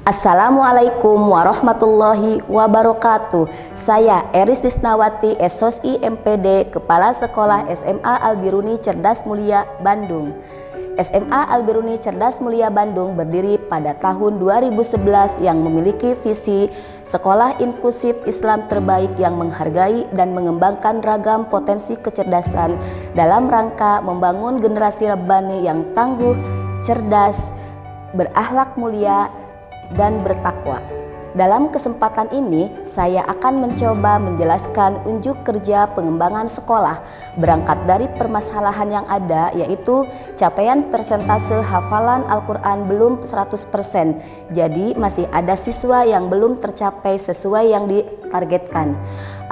Assalamualaikum warahmatullahi wabarakatuh. Saya Eris Tisnawati, SOSI MPD, Kepala Sekolah SMA Al-Biruni Cerdas Mulia, Bandung. SMA Al-Biruni Cerdas Mulia Bandung berdiri pada tahun 2011 yang memiliki visi sekolah inklusif Islam terbaik yang menghargai dan mengembangkan ragam potensi kecerdasan dalam rangka membangun generasi Rabbani yang tangguh, cerdas, berakhlak mulia, dan bertakwa. Dalam kesempatan ini, saya akan mencoba menjelaskan unjuk kerja pengembangan sekolah berangkat dari permasalahan yang ada, yaitu capaian persentase hafalan Al-Quran belum 100%. Jadi masih ada siswa yang belum tercapai sesuai yang ditargetkan.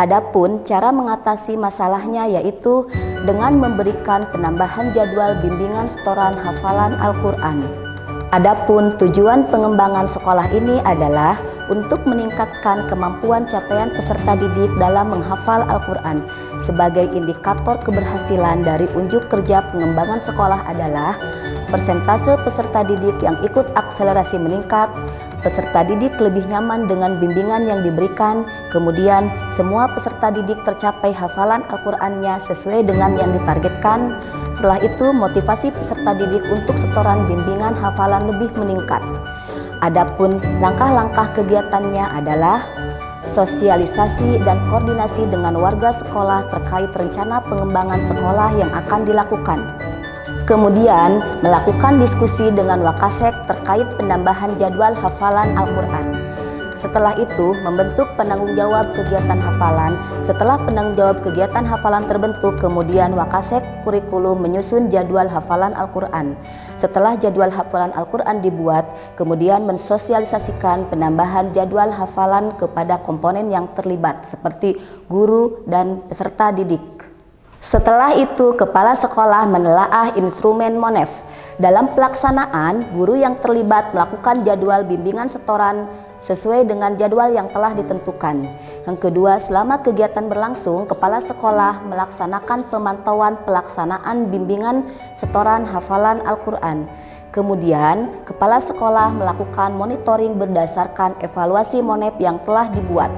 Adapun cara mengatasi masalahnya yaitu dengan memberikan penambahan jadwal bimbingan setoran hafalan Al-Quran. Adapun tujuan pengembangan sekolah ini adalah untuk meningkatkan kemampuan capaian peserta didik dalam menghafal Al-Quran. Sebagai indikator keberhasilan dari unjuk kerja pengembangan sekolah adalah persentase peserta didik yang ikut akselerasi meningkat, peserta didik lebih nyaman dengan bimbingan yang diberikan, kemudian semua peserta didik tercapai hafalan Al-Qur'annya sesuai dengan yang ditargetkan. Setelah itu motivasi peserta didik untuk setoran bimbingan hafalan lebih meningkat. Adapun langkah-langkah kegiatannya adalah sosialisasi dan koordinasi dengan warga sekolah terkait rencana pengembangan sekolah yang akan dilakukan. Kemudian melakukan diskusi dengan Wakasek terkait penambahan jadwal hafalan Al-Quran. Setelah itu membentuk penanggung jawab kegiatan hafalan. Setelah penanggung jawab kegiatan hafalan terbentuk, kemudian Wakasek kurikulum menyusun jadwal hafalan Al-Quran. Setelah jadwal hafalan Al-Quran dibuat, kemudian mensosialisasikan penambahan jadwal hafalan kepada komponen yang terlibat seperti guru dan peserta didik. Setelah itu, kepala sekolah menelaah instrumen MONEF. Dalam pelaksanaan, guru yang terlibat melakukan jadwal bimbingan setoran sesuai dengan jadwal yang telah ditentukan. Yang kedua, selama kegiatan berlangsung, kepala sekolah melaksanakan pemantauan pelaksanaan bimbingan setoran hafalan Al-Quran. Kemudian, kepala sekolah melakukan monitoring berdasarkan evaluasi MONEF yang telah dibuat.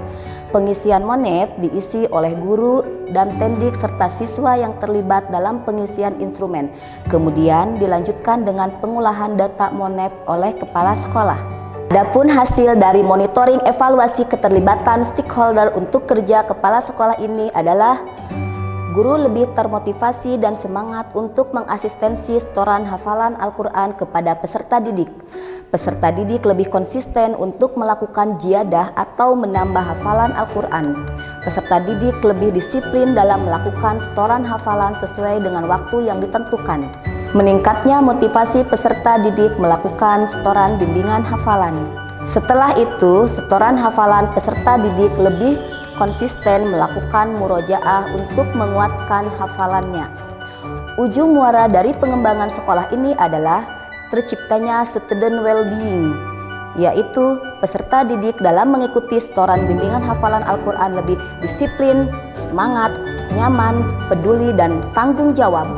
Pengisian MONEF diisi oleh guru dan tendik serta siswa yang terlibat dalam pengisian instrumen. Kemudian dilanjutkan dengan pengolahan data MONEF oleh kepala sekolah. Adapun hasil dari monitoring evaluasi keterlibatan stakeholder untuk kerja kepala sekolah ini adalah guru lebih termotivasi dan semangat untuk mengasistensi setoran hafalan Al-Quran kepada peserta didik. Peserta didik lebih konsisten untuk melakukan jiadah atau menambah hafalan Al-Quran. Peserta didik lebih disiplin dalam melakukan setoran hafalan sesuai dengan waktu yang ditentukan. Meningkatnya motivasi peserta didik melakukan setoran bimbingan hafalan. Setelah itu, setoran hafalan peserta didik lebih konsisten melakukan murojaah untuk menguatkan hafalannya. Ujung muara dari pengembangan sekolah ini adalah terciptanya student well-being, yaitu peserta didik dalam mengikuti setoran bimbingan hafalan Al-Quran lebih disiplin, semangat, nyaman, peduli, dan tanggung jawab.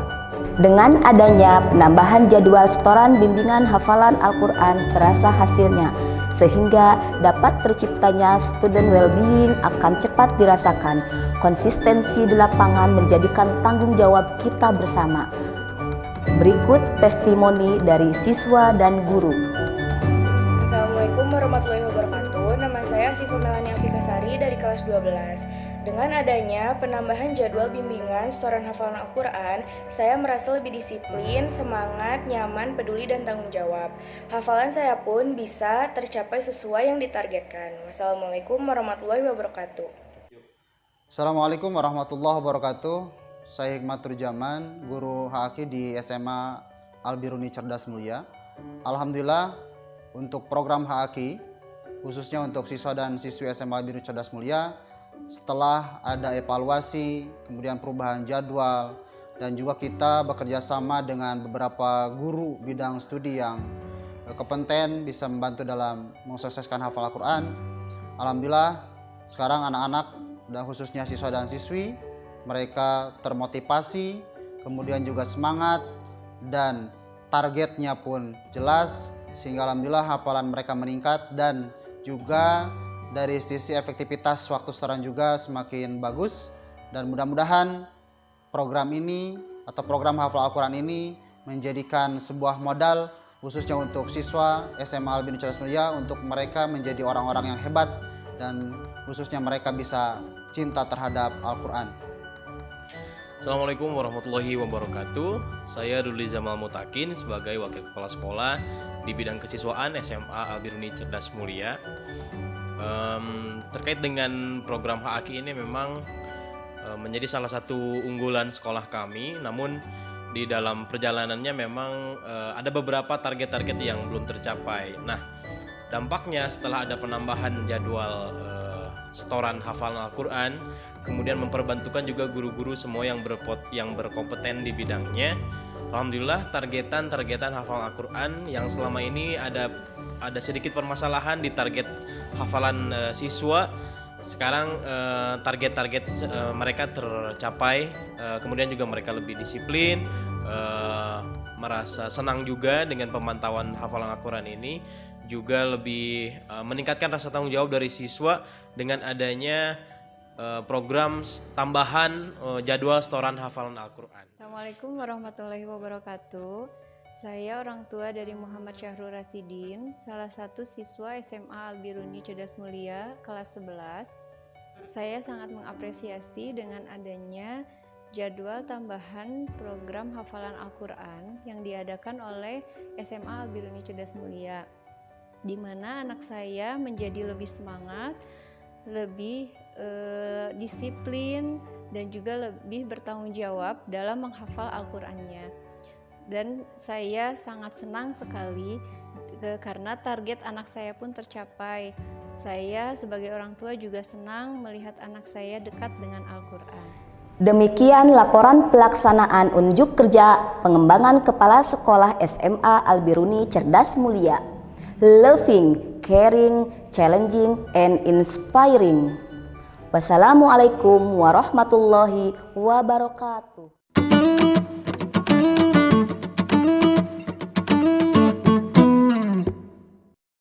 Dengan adanya penambahan jadwal setoran bimbingan hafalan Al-Quran terasa hasilnya, sehingga dapat terciptanya student well-being akan cepat dirasakan. Konsistensi di lapangan menjadikan tanggung jawab kita bersama. Berikut testimoni dari siswa dan guru. Assalamualaikum warahmatullahi wabarakatuh. Nama saya Syifa Melani Afikasari dari kelas 12. Dengan adanya penambahan jadwal bimbingan setoran hafalan Al-Quran, saya merasa lebih disiplin, semangat, nyaman, peduli, dan tanggung jawab. Hafalan saya pun bisa tercapai sesuai yang ditargetkan. Wassalamualaikum warahmatullahi wabarakatuh. Assalamualaikum warahmatullahi wabarakatuh. Saya Hikmatur Jaman, guru HAQ di SMA Al-Biruni Cerdas Mulia. Alhamdulillah untuk program HAQ, khususnya untuk siswa dan siswi SMA Al-Biruni Cerdas Mulia, setelah ada evaluasi, kemudian perubahan jadwal, dan juga kita bekerja sama dengan beberapa guru bidang studi yang kompeten bisa membantu dalam mensukseskan hafal Al-Quran. Alhamdulillah sekarang anak-anak dan khususnya siswa dan siswi mereka termotivasi, kemudian juga semangat, dan targetnya pun jelas sehingga alhamdulillah hafalan mereka meningkat, dan juga dari sisi efektivitas waktu setoran juga semakin bagus. Dan mudah-mudahan program ini atau program hafal Al-Quran ini menjadikan sebuah modal khususnya untuk siswa SMA Al-Biruni Cerdas Mulia, untuk mereka menjadi orang-orang yang hebat dan khususnya mereka bisa cinta terhadap Al-Quran. Assalamualaikum warahmatullahi wabarakatuh. Saya Ruli Zamal Mutakin sebagai Wakil Kepala Sekolah di bidang kesiswaan SMA Al-Biruni Cerdas Mulia. Terkait dengan program HAKI ini memang menjadi salah satu unggulan sekolah kami, namun di dalam perjalanannya memang ada beberapa target-target yang belum tercapai. Nah, dampaknya setelah ada penambahan jadwal setoran hafalan Al-Quran, kemudian memperbantukan juga guru-guru semua yang berkompeten di bidangnya. Alhamdulillah targetan hafalan Al-Quran yang selama ini ada sedikit permasalahan di target hafalan siswa. Sekarang target mereka tercapai, kemudian juga mereka lebih disiplin, merasa senang juga dengan pemantauan hafalan Al-Quran ini, juga lebih meningkatkan rasa tanggung jawab dari siswa dengan adanya program tambahan jadwal setoran hafalan Al-Quran. Assalamualaikum warahmatullahi wabarakatuh. Saya orang tua dari Muhammad Syahrul Rasidin, salah satu siswa SMA Al-Biruni Cerdas Mulia kelas 11. Saya sangat mengapresiasi dengan adanya jadwal tambahan program hafalan Al-Quran yang diadakan oleh SMA Al-Biruni Cerdas Mulia, di mana anak saya menjadi lebih semangat, lebih disiplin, dan juga lebih bertanggung jawab dalam menghafal Al-Qurannya. Dan saya sangat senang sekali karena target anak saya pun tercapai. Saya sebagai orang tua juga senang melihat anak saya dekat dengan Al-Quran. Demikian laporan pelaksanaan unjuk kerja pengembangan kepala sekolah SMA Al-Biruni Cerdas Mulia. Loving, caring, challenging, and inspiring. Wassalamualaikum warahmatullahi wabarakatuh.